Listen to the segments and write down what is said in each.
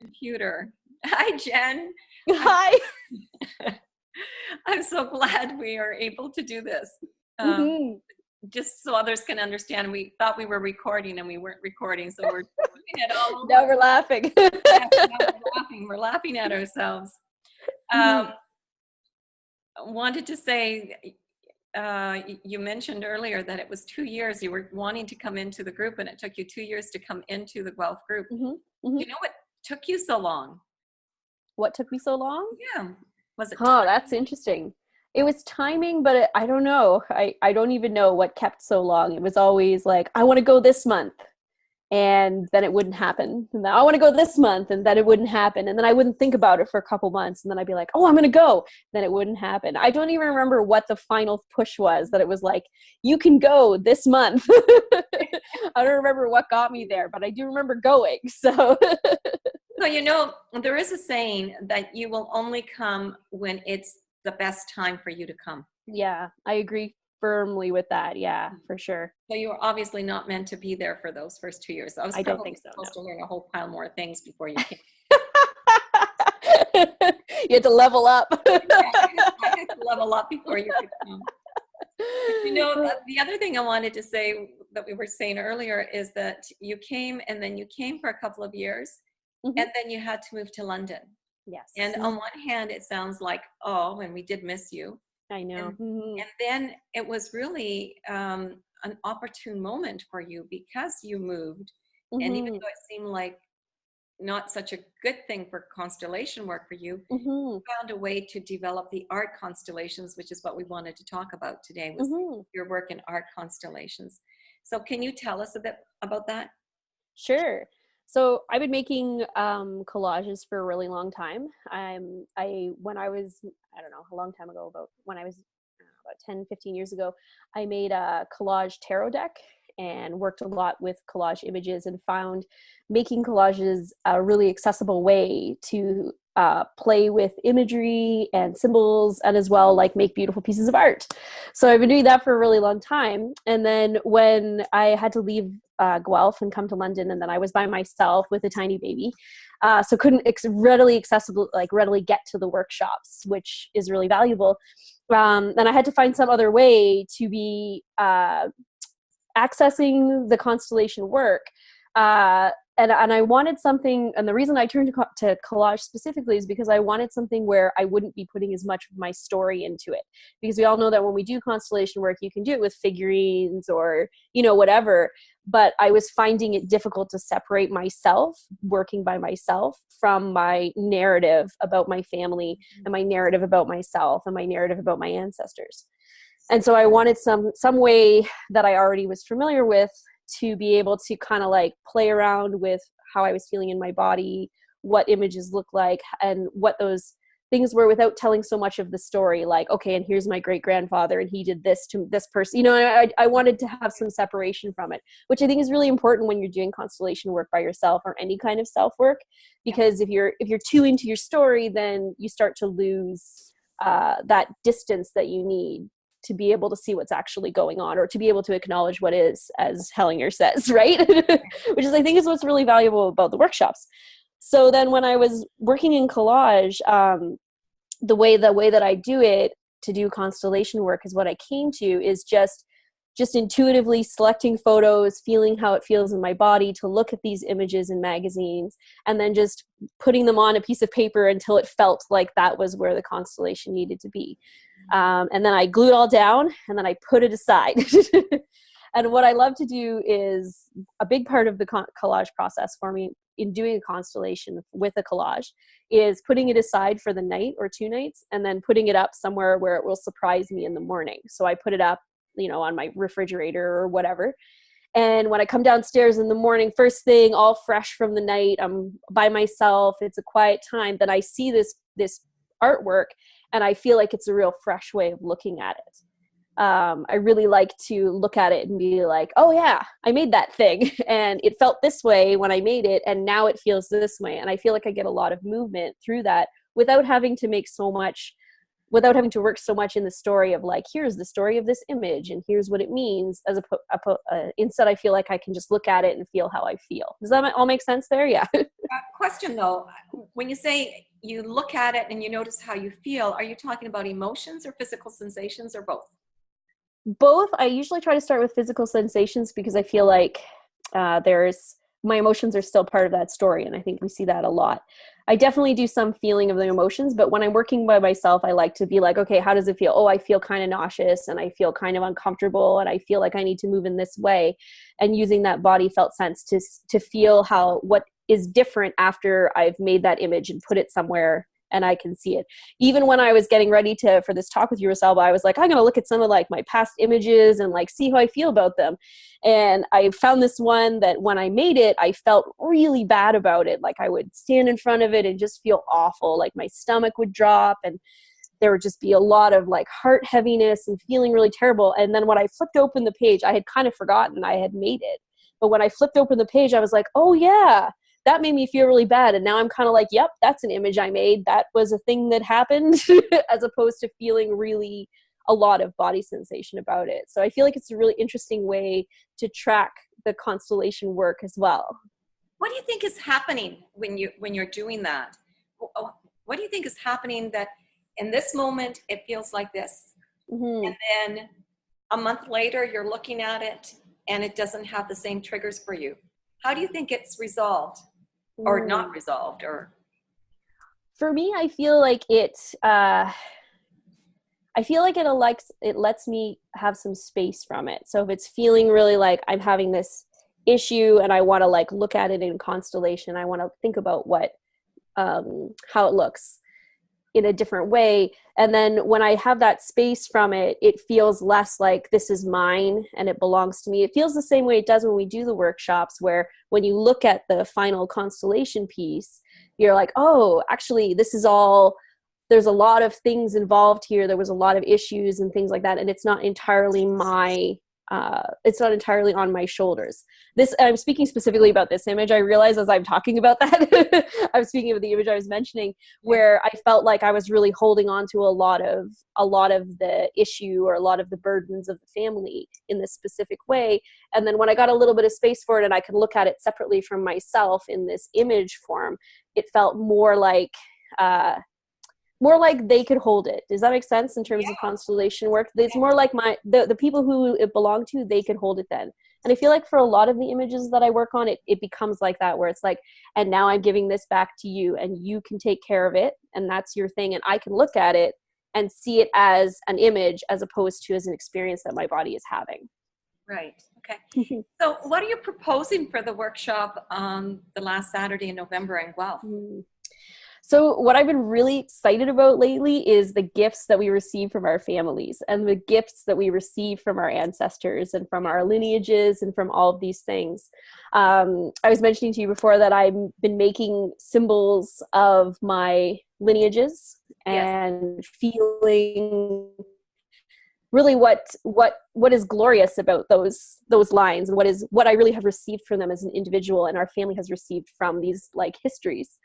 Computer. Hi, Jen. Hi. I'm so glad we are able to do this. Just so others can understand, we thought we were recording and we weren't recording, so we're doing it all over. Now we're laughing. Yeah, we're laughing at ourselves. Wanted to say, you mentioned earlier that it was 2 years you were wanting to come into the group, and it took you 2 years to come into the Guelph group. You know what took you so long? What took me so long? Yeah. Was it timing? That's interesting. It was timing, but I don't know. I don't even know what kept so long. It was always like, I want to go this month. And then it wouldn't happen. And then I want to go this month, and then it wouldn't happen. And then I wouldn't think about it for a couple months. And then I'd be like, oh, I'm going to go. Then it wouldn't happen. I don't even remember what the final push was, that it was like, you can go this month. I don't remember what got me there, but I do remember going. So, there is a saying that you will only come when it's the best time for you to come. Yeah, I agree firmly with that. Yeah, for sure. So you were obviously not meant to be there for those first 2 years. I don't think so. Supposed to learn a whole pile more things before you came. You had to level up. I had to level up before you could come. The other thing I wanted to say that we were saying earlier is that you came, and then you came for a couple of years, and then you had to move to London. Yes. And on one hand, it sounds like, oh, and we did miss you. I know. And then it was really an opportune moment for you, because you moved. And even though it seemed like not such a good thing for constellation work for you, you found a way to develop the art constellations, which is what we wanted to talk about today, was your work in art constellations. So can you tell us a bit about that? Sure. So I've been making collages for a really long time. When I was, I don't know, a long time ago, about 10, 15 years ago, I made a collage tarot deck and worked a lot with collage images, and found making collages a really accessible way to play with imagery and symbols, and as well like make beautiful pieces of art. So I've been doing that for a really long time. And then when I had to leave Guelph and come to London, and then I was by myself with a tiny baby, so couldn't readily get to the workshops, which is really valuable. And I had to find some other way to be accessing the constellation work. And I wanted something, and the reason I turned to collage specifically is because I wanted something where I wouldn't be putting as much of my story into it. Because we all know that when we do constellation work, you can do it with figurines or, whatever. But I was finding it difficult to separate myself, working by myself, from my narrative about my family, and my narrative about myself, and my narrative about my ancestors. And so I wanted some way that I already was familiar with, to be able to kind of like play around with how I was feeling in my body, what images look like, and what those things were, without telling so much of the story. Like, okay, and here's my great grandfather, and he did this to this person. I wanted to have some separation from it, which I think is really important when you're doing constellation work by yourself, or any kind of self work, because if you're too into your story, then you start to lose that distance that you need to be able to see what's actually going on, or to be able to acknowledge what is, as Hellinger says, right? Which is, I think, is what's really valuable about the workshops. So then when I was working in collage, the way that I do it, to do constellation work, is what I came to is just intuitively selecting photos, feeling how it feels in my body to look at these images in magazines, and then just putting them on a piece of paper until it felt like that was where the constellation needed to be. And then I glue it all down, and then I put it aside. And what I love to do is, a big part of the collage process for me in doing a constellation with a collage is putting it aside for the night or 2 nights, and then putting it up somewhere where it will surprise me in the morning. So I put it up, on my refrigerator or whatever. And when I come downstairs in the morning, first thing, all fresh from the night, I'm by myself, it's a quiet time, then I see this artwork, and I feel like it's a real fresh way of looking at it. I really like to look at it and be like, oh yeah, I made that thing, and it felt this way when I made it, and now it feels this way. And I feel like I get a lot of movement through that, without having to work so much in the story of like, here's the story of this image, and here's what it means. Instead, I feel like I can just look at it and feel how I feel. Does that all make sense there? Yeah. Question though, when you say you look at it and you notice how you feel, are you talking about emotions or physical sensations or both? Both. I usually try to start with physical sensations because I feel like there's my emotions are still part of that story, and I think we see that a lot. I definitely do some feeling of the emotions, but when I'm working by myself, I like to be like, okay, how does it feel? Oh, I feel kind of nauseous, and I feel kind of uncomfortable, and I feel like I need to move in this way, and using that body felt sense to feel how what is different after I've made that image and put it somewhere and I can see it. Even when I was getting ready for this talk with you, Rosalba, I was like, I'm going to look at some of like my past images and like see how I feel about them. And I found this one that when I made it, I felt really bad about it. Like I would stand in front of it and just feel awful. Like my stomach would drop and there would just be a lot of like heart heaviness and feeling really terrible. And then when I flipped open the page, I had kind of forgotten I had made it. But when I flipped open the page, I was like, oh yeah, that made me feel really bad. And now I'm kind of like, yep, that's an image I made. That was a thing that happened, as opposed to feeling really a lot of body sensation about it. So I feel like it's a really interesting way to track the constellation work as well. What do you think is happening when you're doing that? What do you think is happening that in this moment it feels like this, and then a month later you're looking at it and it doesn't have the same triggers for you? How do you think it's resolved or not resolved? Or for me, I feel like it lets me have some space from it. So if it's feeling really like I'm having this issue and I want to like look at it in constellation, I want to think about how it looks in a different way. And then when I have that space from it, it feels less like this is mine and it belongs to me. It feels the same way it does when we do the workshops, where when you look at the final constellation piece, you're like, oh, actually, there's a lot of things involved here. There was a lot of issues and things like that. And it's not entirely it's not entirely on my shoulders. I'm speaking specifically about this image. I realize as I'm talking about that, I'm speaking of the image I was mentioning, where I felt like I was really holding on to a lot of the issue or a lot of the burdens of the family in this specific way. And then when I got a little bit of space for it and I could look at it separately from myself in this image form, it felt more like they could hold it. Does that make sense in terms of constellation work? It's more like the people who it belonged to, they could hold it then. And I feel like for a lot of the images that I work on, it becomes like that, where it's like, and now I'm giving this back to you and you can take care of it. And that's your thing. And I can look at it and see it as an image as opposed to as an experience that my body is having. Right. Okay. So what are you proposing for the workshop on the last Saturday in November in Guelph? So what I've been really excited about lately is the gifts that we receive from our families and the gifts that we receive from our ancestors and from our lineages and from all of these things. I was mentioning to you before that I've been making symbols of my lineages and feeling really what is glorious about those lines, and what I really have received from them as an individual and our family has received from these like histories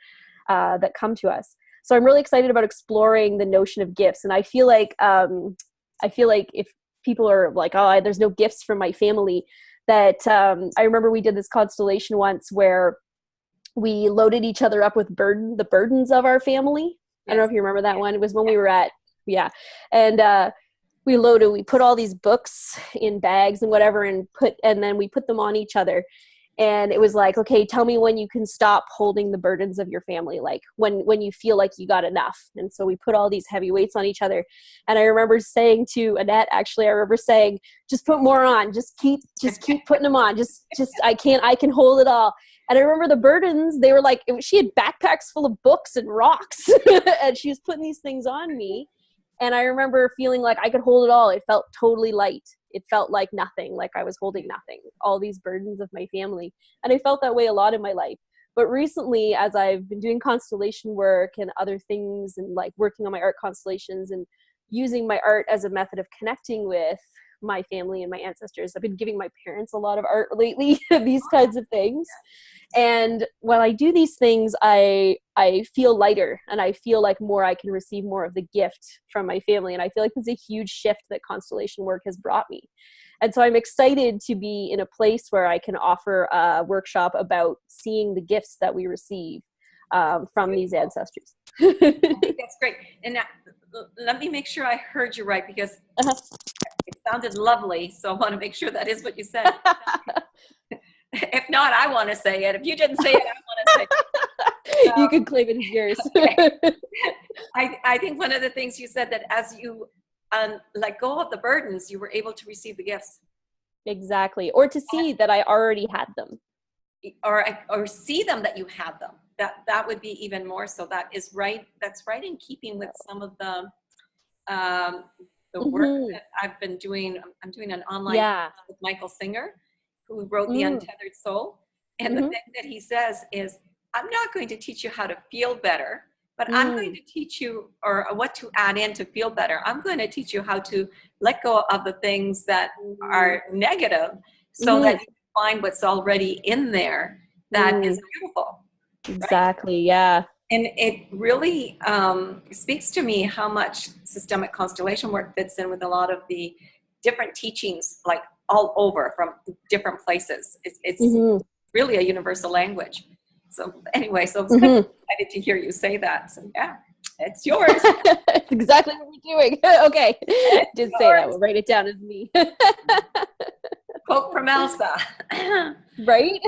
that come to us. So I'm really excited about exploring the notion of gifts. And I feel like if people are like, oh, there's no gifts from my family, that I remember we did this constellation once where we loaded each other up with the burdens of our family. I don't know if you remember that one. It was when we were at, and we put all these books in bags and whatever, and then we put them on each other. And it was like, okay, tell me when you can stop holding the burdens of your family, like when you feel like you got enough. And so we put all these heavy weights on each other. And I remember saying to Annette, actually, just put more on, just keep putting them on. I can hold it all. And I remember the burdens, they were like, she had backpacks full of books and rocks and she was putting these things on me. And I remember feeling like I could hold it all. It felt totally light. It felt like nothing, like I was holding nothing, all these burdens of my family. And I felt that way a lot in my life. But recently, as I've been doing constellation work and other things and like working on my art constellations and using my art as a method of connecting with my family and my ancestors, I've been giving my parents a lot of art lately, these kinds of things. And when I do these things, I feel lighter and I feel like I can receive more of the gift from my family. And I feel like there's a huge shift that constellation work has brought me. And so I'm excited to be in a place where I can offer a workshop about seeing the gifts that we receive from these ancestors. I think that's great. And now, let me make sure I heard you right, because it sounded lovely. So I want to make sure that is what you said. If not, I want to say it. If you didn't say it, I want to say it. You can claim it as yours. Okay. I think one of the things you said, that as you let go of the burdens, you were able to receive the gifts. Exactly. Or to see that I already had them. Or see them that you had them. That would be even more so. That is right. That's right in keeping with some of the work that I've been doing. I'm doing an online with Michael Singer, who wrote The Untethered Soul. And the thing that he says is, I'm not going to teach you how to feel better, but I'm going to teach you or what to add in to feel better. I'm going to teach you how to let go of the things that are negative, so that you find what's already in there that is beautiful. Exactly. Right? Yeah. And it really speaks to me how much systemic constellation work fits in with a lot of the different teachings, like all over from different places. It's really a universal language. So anyway, so I was kind of excited to hear you say that. So yeah, it's yours. It's exactly what we're doing. Okay. Did say that. We'll write it down as me. Quote from Elsa. Right?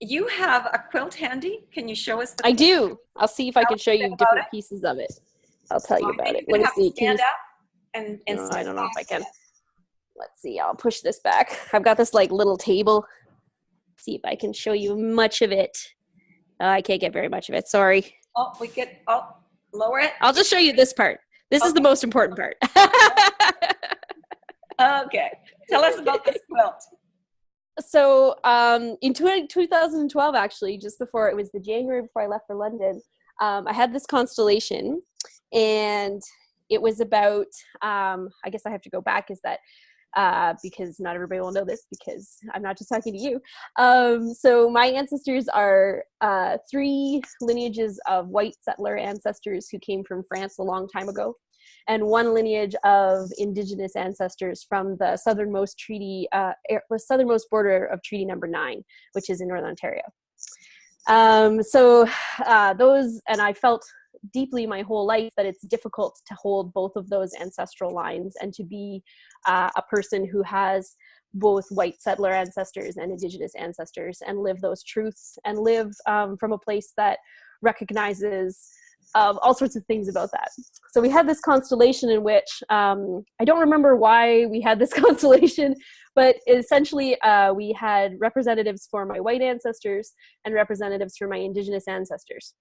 You have a quilt handy. Can you show us? I do. I'll see if I can show you different pieces of it. I'll tell you about it. Let me see. Stand up and no, I don't know if I can. Let's see. I'll push this back. I've got this like little table. See if I can show you much of it. I can't get very much of it. Sorry. Oh, lower it. I'll just show you this part. This is the most important part. Okay. Tell us about this quilt. So in 2012, actually, just before, it was the January before I left for London, I had this constellation, and it was about, I guess I have to go back, is that because not everybody will know this, because I'm not just talking to you. So my ancestors are 3 lineages of white settler ancestors who came from France a long time ago, and 1 lineage of indigenous ancestors from the southernmost border of Treaty Number 9, which is in Northern Ontario. So those, and I felt deeply my whole life that it's difficult to hold both of those ancestral lines, and to be a person who has both white settler ancestors and indigenous ancestors, and live those truths, and live from a place that recognizes all sorts of things about that. So we had this constellation in which, I don't remember why we had this constellation, but essentially we had representatives for my white ancestors and representatives for my indigenous ancestors.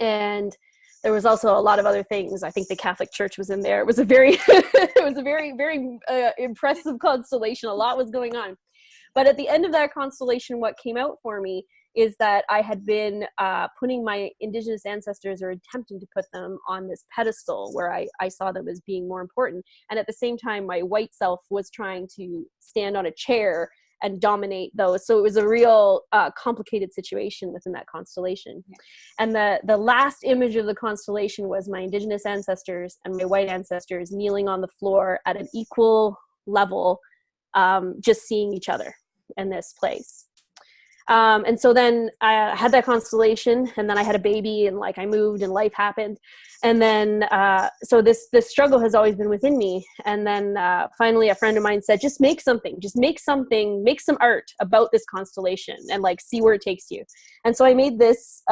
And there was also a lot of other things. I think the Catholic Church was in there. It was a very, very impressive constellation. A lot was going on. But at the end of that constellation, what came out for me is that I had been putting my indigenous ancestors, or attempting to put them, on this pedestal where I saw them as being more important. And at the same time, my white self was trying to stand on a chair and dominate those. So it was a real complicated situation within that constellation. And the last image of the constellation was my indigenous ancestors and my white ancestors kneeling on the floor at an equal level, just seeing each other in this place. And so then I had that constellation, and then I had a baby, and like I moved and life happened. And then, so this struggle has always been within me. And then finally a friend of mine said, just make some art about this constellation and like see where it takes you. And so I made this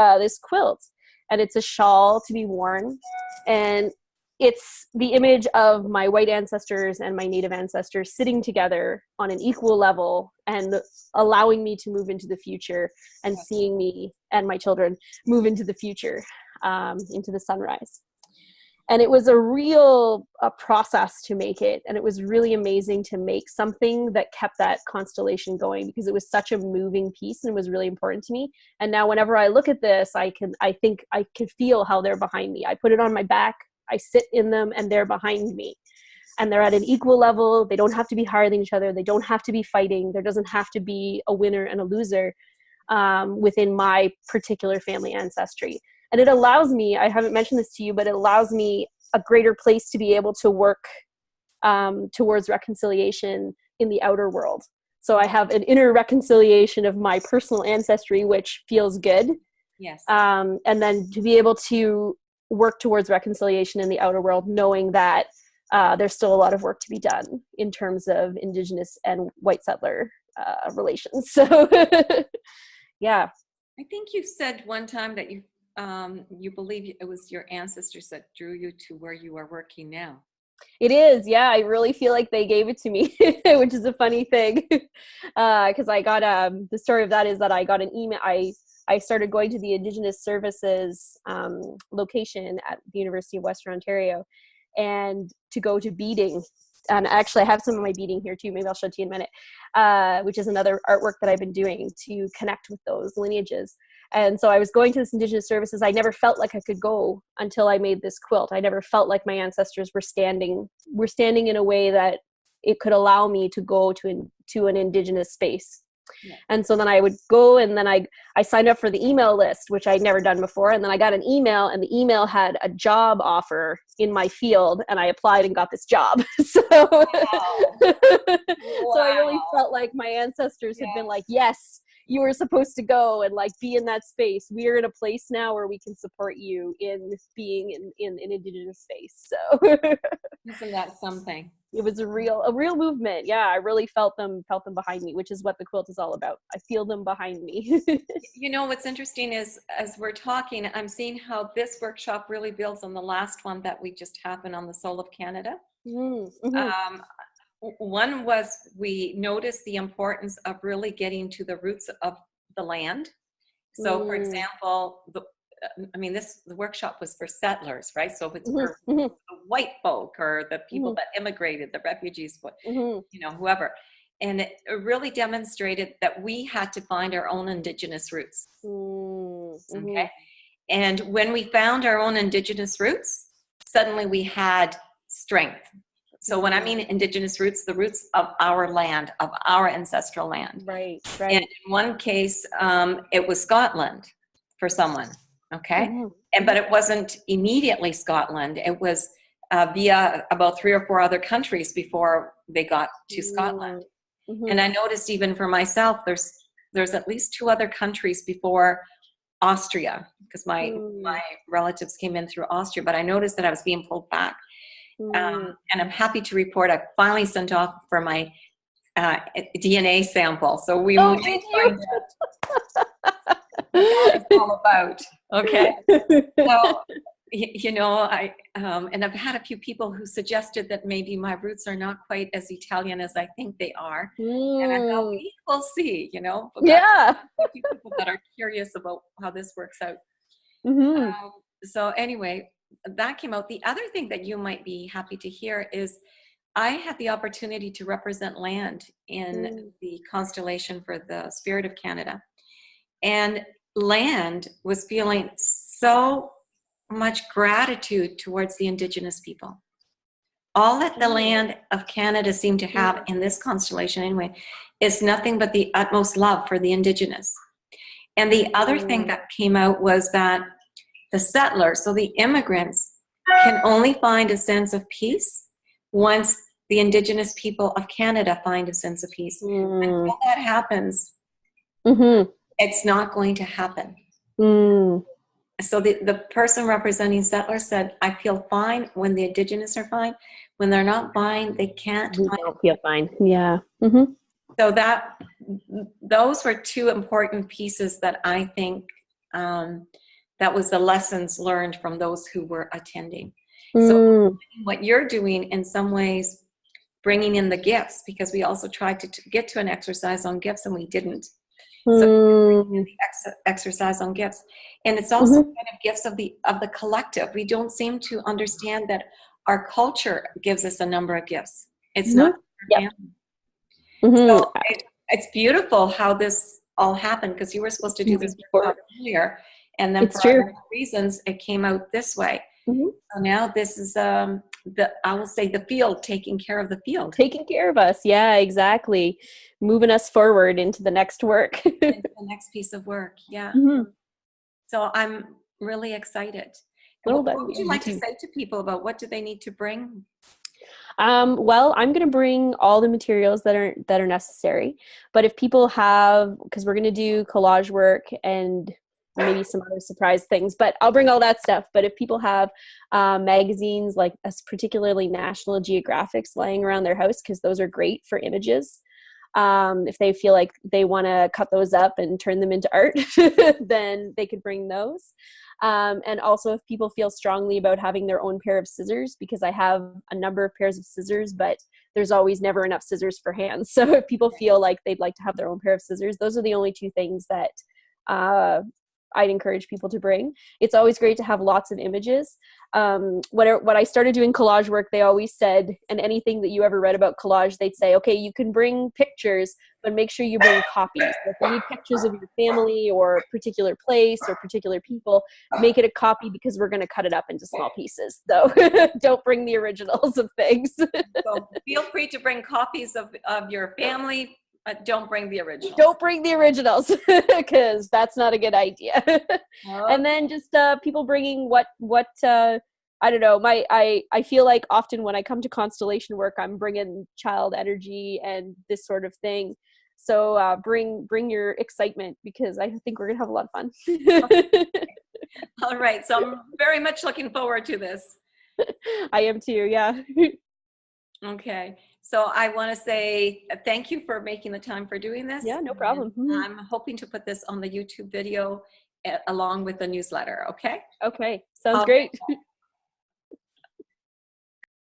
quilt, and it's a shawl to be worn. And it's the image of my white ancestors and my native ancestors sitting together on an equal level, and allowing me to move into the future, and seeing me and my children move into the future, into the sunrise. And it was a real process to make it. And it was really amazing to make something that kept that constellation going, because it was such a moving piece and was really important to me. And now whenever I look at this, I think I can feel how they're behind me. I put it on my back, I sit in them, and they're behind me, and they're at an equal level. They don't have to be higher than each other. They don't have to be fighting. There doesn't have to be a winner and a loser within my particular family ancestry. And it allows me, I haven't mentioned this to you, but it allows me a greater place to be able to work towards reconciliation in the outer world. So I have an inner reconciliation of my personal ancestry, which feels good. Yes. And then to be able to work towards reconciliation in the outer world, knowing that there's still a lot of work to be done in terms of Indigenous and white settler relations. So, yeah. I think you said one time that you believe it was your ancestors that drew you to where you are working now. It is, yeah. I really feel like they gave it to me, which is a funny thing. Because I got the story of that is that I got an email. I started going to the Indigenous Services location at the University of Western Ontario, and to go to beading. And actually, I have some of my beading here too. Maybe I'll show it to you in a minute, which is another artwork that I've been doing to connect with those lineages. And so I was going to this Indigenous Services. I never felt like I could go until I made this quilt. I never felt like my ancestors were standing in a way that it could allow me to go to an Indigenous space. Yeah. And so then I would go, and then I signed up for the email list, which I'd never done before. And then I got an email, and the email had a job offer in my field, and I applied and got this job. So, wow. So I really felt like my ancestors had been like, yes, you were supposed to go and like be in that space. We're in a place now where we can support you in being in Indigenous space. So isn't that something? It was a real movement. Yeah, I really felt them behind me, which is what the quilt is all about. I feel them behind me. You know, what's interesting is, as we're talking, I'm seeing how this workshop really builds on the last one that we just happened on the Soul of Canada. Mm-hmm. One was, we noticed the importance of really getting to the roots of the land. So, for example, the workshop was for settlers, right? So if it's for the white folk or the people that immigrated, the refugees, whoever. And it really demonstrated that we had to find our own Indigenous roots. Okay. And when we found our own Indigenous roots, suddenly we had strength. So when I mean Indigenous roots, the roots of our land, of our ancestral land. Right. And in one case, it was Scotland for someone. Okay. But it wasn't immediately Scotland. It was via about 3 or 4 other countries before they got to Scotland. And I noticed, even for myself, there's at least 2 other countries before Austria, because my relatives came in through Austria, but I noticed that I was being pulled back. And I'm happy to report I finally sent off for my DNA sample. So we moved to find out what it's all about. Okay. So, and I've had a few people who suggested that maybe my roots are not quite as Italian as I think they are. And I thought, we'll see, Yeah. People that are curious about how this works out. So anyway, that came out. The other thing that you might be happy to hear is I had the opportunity to represent land in the constellation for the Spirit of Canada. And land was feeling so much gratitude towards the Indigenous people. All that the land of Canada seemed to have in this constellation anyway is nothing but the utmost love for the Indigenous. And the other thing that came out was that the settlers, so the immigrants, can only find a sense of peace once the Indigenous people of Canada find a sense of peace. Until that happens, it's not going to happen. So the person representing settlers said, I feel fine when the Indigenous are fine. When they're not fine, they can't feel fine. Yeah. So those were 2 important pieces that I think that was the lessons learned from those who were attending. So what you're doing, in some ways, bringing in the gifts, because we also tried to get to an exercise on gifts and we didn't. So the exercise on gifts, and it's also kind of gifts of the collective. We don't seem to understand that our culture gives us a number of gifts. It's not. So it's beautiful how this all happened, because you were supposed to do this earlier, and then for other reasons it came out this way. So now this is I will say the field taking care of the field. Taking care of us. Yeah, exactly. Moving us forward into the next work. Into the next piece of work. Yeah. So I'm really excited. What would you like to say to people about what do they need to bring Well, I'm going to bring all the materials that are necessary. But if people have, because we're going to do collage work and maybe some other surprise things, but I'll bring all that stuff. But if people have magazines like particularly National Geographics lying around their house, because those are great for images. If they feel like they want to cut those up and turn them into art, then they could bring those. And also if people feel strongly about having their own pair of scissors, because I have a number of pairs of scissors, but there's always never enough scissors for hands. So if people feel like they'd like to have their own pair of scissors, those are the only two things that I'd encourage people to bring. It's always great to have lots of images. When I started doing collage work, they always said, and anything that you ever read about collage, they'd say, okay, you can bring pictures, but make sure you bring copies. So if you need pictures of your family or a particular place or particular people, make it a copy because we're going to cut it up into small pieces. So don't bring the originals of things. So feel free to bring copies of your family. Don't bring the originals. Don't bring the originals because that's not a good idea. And then just people bringing what I don't know. I feel like often when I come to constellation work, I'm bringing child energy and this sort of thing. So bring your excitement because I think we're gonna have a lot of fun. All right. So I'm very much looking forward to this. I am too. Yeah. Okay. So I want to say thank you for making the time for doing this. Yeah, no problem. I'm hoping to put this on the YouTube video along with the newsletter. Okay. Okay. Sounds great.